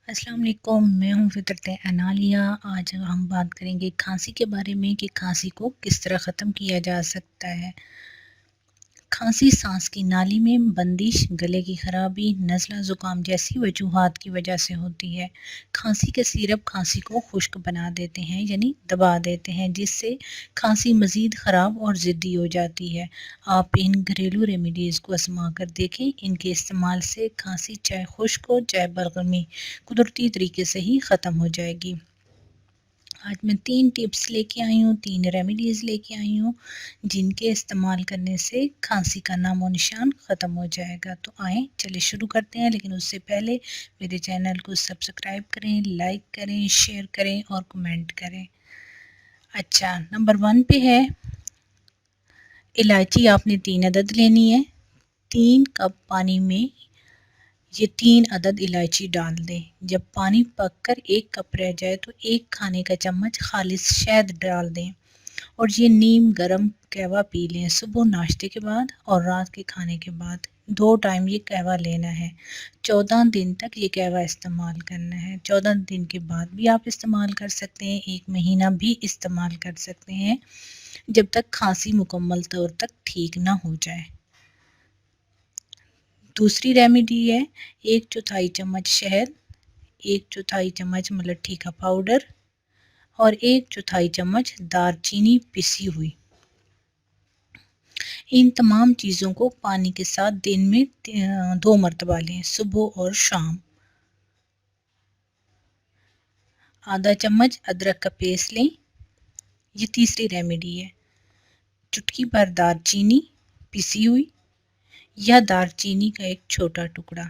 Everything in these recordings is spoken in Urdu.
السلام علیکم، میں ہوں فطرت انالیہ۔ آج ہم بات کریں گے کھانسی کے بارے میں کہ کھانسی کو کس طرح ختم کیا جا سکتا ہے۔ کھانسی سانس کی نالی میں بندش، گلے کی خرابی، نزلہ زکام جیسی وجوہات کی وجہ سے ہوتی ہے۔ کھانسی کے سیرپ کھانسی کو خشک بنا دیتے ہیں یعنی دبا دیتے ہیں، جس سے کھانسی مزید خراب اور ضدی ہو جاتی ہے۔ آپ ان گھریلو ریمیڈیز کو آزما کر دیکھیں، ان کے استعمال سے کھانسی چاہے خشک ہو چاہے بلغمی قدرتی طریقے سے ہی ختم ہو جائے گی۔ آج میں 3 ٹپس لے کے آئی ہوں، 3 ریمیڈیز لے کے آئی ہوں جن کے استعمال کرنے سے کھانسی کا نام و نشان ختم ہو جائے گا۔ تو آئیں چلے شروع کرتے ہیں، لیکن اس سے پہلے میرے چینل کو سبسکرائب کریں، لائک کریں، شیئر کریں اور کمنٹ کریں۔ اچھا، نمبر 1 پہ ہے الائچی۔ آپ نے 3 عدد لینی ہے۔ 3 کپ پانی میں یہ 3 عدد الائچی ڈال دیں۔ جب پانی پک کر 1 کپ رہ جائے تو 1 کھانے کا چمچ خالص شہد ڈال دیں اور یہ نیم گرم قہوہ پی لیں، صبح ناشتے کے بعد اور رات کے کھانے کے بعد 2 ٹائم یہ قہوہ لینا ہے۔ 14 دن تک یہ قہوہ استعمال کرنا ہے۔ 14 دن کے بعد بھی آپ استعمال کر سکتے ہیں، 1 مہینہ بھی استعمال کر سکتے ہیں، جب تک کھانسی مکمل طور تک ٹھیک نہ ہو جائے۔ دوسری ریمیڈی ہے 1/4 چمچ شہد، 1/4 چمچ ملٹھی کا پاؤڈر اور 1/4 چمچ دار چینی پسی ہوئی۔ ان تمام چیزوں کو پانی کے ساتھ دن میں 2 مرتبہ لیں، صبح اور شام۔ آدھا چمچ ادرک کا پیسٹ لیں۔ یہ تیسری ریمیڈی ہے۔ چٹکی بھر دار چینی پسی ہوئی یا دار چینی کا ایک چھوٹا ٹکڑا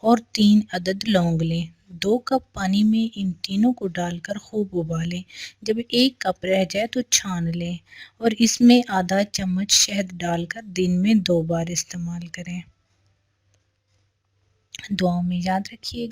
اور 3 عدد لونگ لیں۔ 2 کپ پانی میں ان تینوں کو ڈال کر خوب ابالیں۔ جب 1 کپ رہ جائے تو چھان لیں اور اس میں آدھا چمچ شہد ڈال کر دن میں 2 بار استعمال کریں۔ دعاؤں میں یاد رکھیے گا۔